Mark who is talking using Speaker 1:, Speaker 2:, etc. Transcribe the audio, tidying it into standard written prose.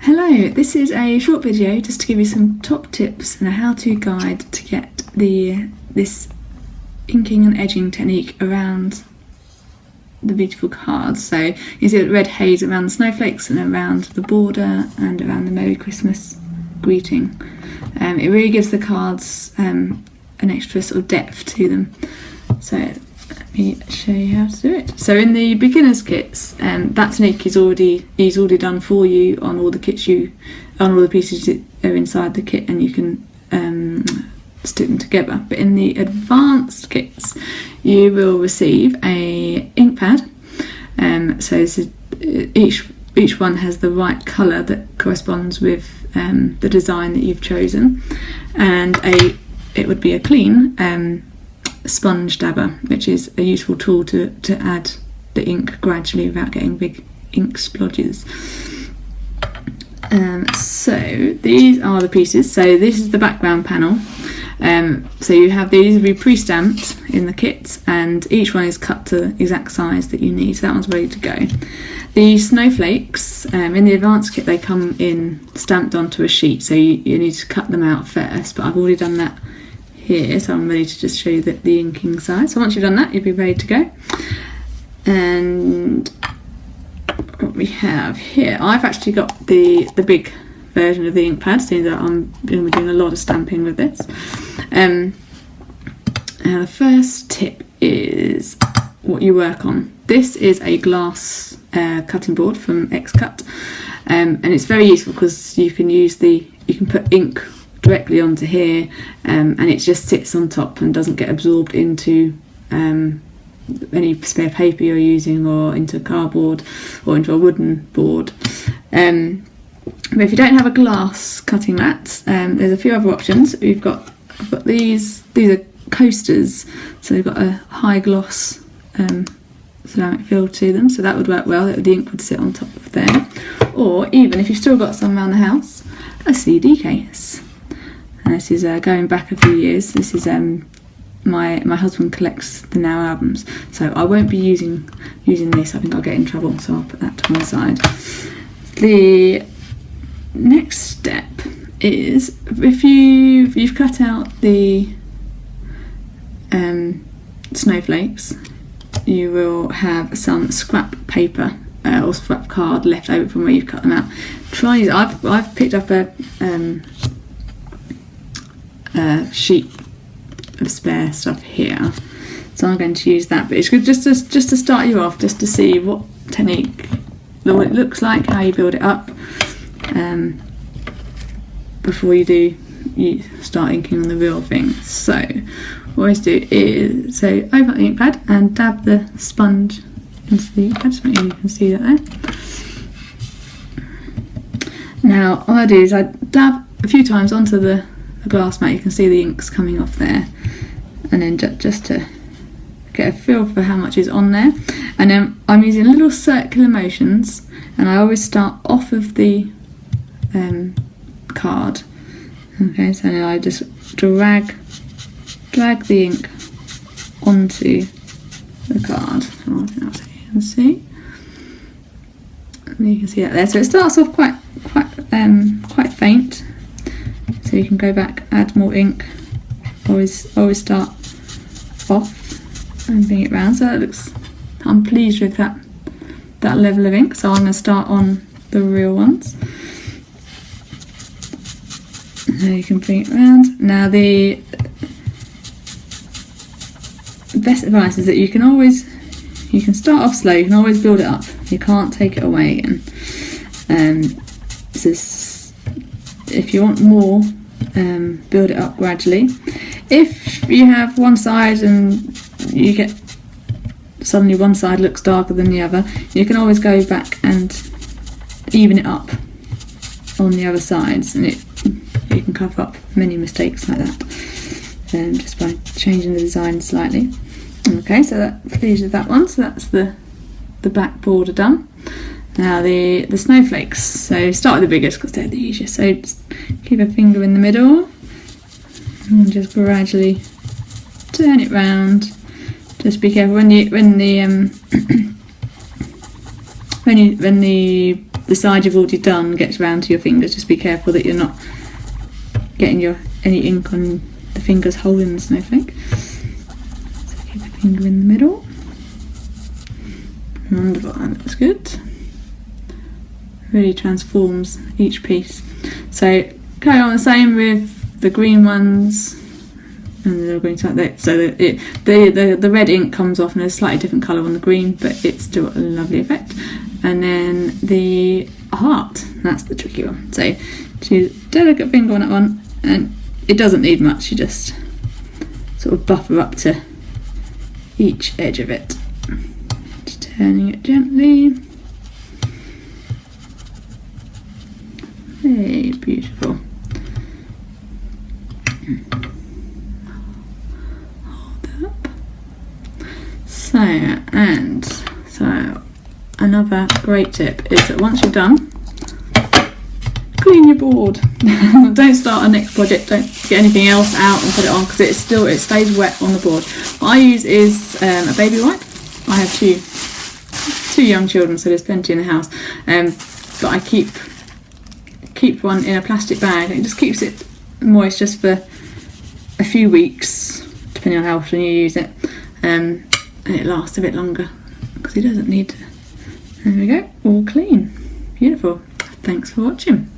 Speaker 1: Hello, this is a short video just to give you some top tips and a how-to guide to get this inking and edging technique around the beautiful cards. So you can see the red haze around the snowflakes and around the border and around the Merry Christmas greeting. It really gives the cards an extra sort of depth to them. So let me show you how to do it. So in the beginners kits, that technique is already done for you on all the kits on all the pieces that are inside the kit, and you can stick them together. But in the advanced kits, you will receive a ink pad. So this is, each one has the right colour that corresponds with the design that you've chosen, and it would be a clean sponge dabber, which is a useful tool to add the ink gradually without getting big ink splodges. So these are the pieces. So this is the background panel. So you have these will be pre-stamped in the kit, and each one is cut to the exact size that you need. So that one's ready to go. The snowflakes in the advanced kit, they come in stamped onto a sheet, so you need to cut them out first, but I've already done that here, so I'm ready to just show you the inking side. So once you've done that, you'll be ready to go. And what we have here, I've actually got the big version of the ink pad, seeing that I'm going to be doing a lot of stamping with this. And the first tip is what you work on. This is a glass cutting board from X-Cut, and it's very useful because you can put ink directly onto here, and it just sits on top and doesn't get absorbed into any spare paper you're using, or into cardboard or into a wooden board. But if you don't have a glass cutting mat, there's a few other options. I've got these are coasters, so they've got a high gloss ceramic feel to them, so that would work well. The ink would sit on top of there. Or even if you've still got some around the house, a CD case. And this is going back a few years. This is my husband collects the Now albums, so I won't be using this. I think I'll get in trouble, so I'll put that to one side. The next step is, if you've cut out the snowflakes, you will have some scrap paper or scrap card left over from where you've cut them out. I've picked up a sheet of spare stuff here, so I'm going to use that. But it's good just to start you off, just to see what technique, what it looks like, how you build it up, before you start inking on the real thing. So what I always do is, so open up the ink pad and dab the sponge into the ink pad, just make sure you can see that there. Now what I do is I dab a few times onto the glass mat. You can see the inks coming off there, and then just to get a feel for how much is on there. And then I'm using little circular motions, and I always start off of the card. Okay, so now I just drag the ink onto the card. So you can see, and you can see that there. So it starts off quite faint. So you can go back, add more ink, always start off and bring it round. So that looks, I'm pleased with that level of ink. So I'm going to start on the real ones. Now you can bring it round. Now the best advice is that you can start off slow, you can always build it up. You can't take it away again. If you want more, build it up gradually. If you have one side and you get suddenly one side looks darker than the other, you can always go back and even it up on the other sides, and you can cover up many mistakes like that, just by changing the design slightly. Okay, so that pleased with that one. So that's the back border done. Now the snowflakes, so start with the biggest because they're the easiest. So just keep a finger in the middle and just gradually turn it round. Just be careful when the the side you've already done gets round to your fingers, just be careful that you're not getting any ink on the fingers holding the snowflake. So keep your finger in the middle. Wonderful, that looks good. Really transforms each piece. So carry on the same with the green ones. And they're going to like that, so that the red ink comes off and there's a slightly different colour on the green, but it's still a lovely effect. And then the heart, that's the tricky one. So choose a delicate finger on that one, and it doesn't need much, you just sort of buffer up to each edge of it. Just turning it gently. Hey, beautiful. So another great tip is that once you're done, clean your board. Don't start a next project, don't get anything else out and put it on, because it stays wet on the board. What I use is a baby wipe. I have two young children, so there's plenty in the house, but I keep one in a plastic bag, and it just keeps it moist just for a few weeks, depending on how often you use it. And it lasts a bit longer because it doesn't need to. There we go, all clean. Beautiful. Thanks for watching.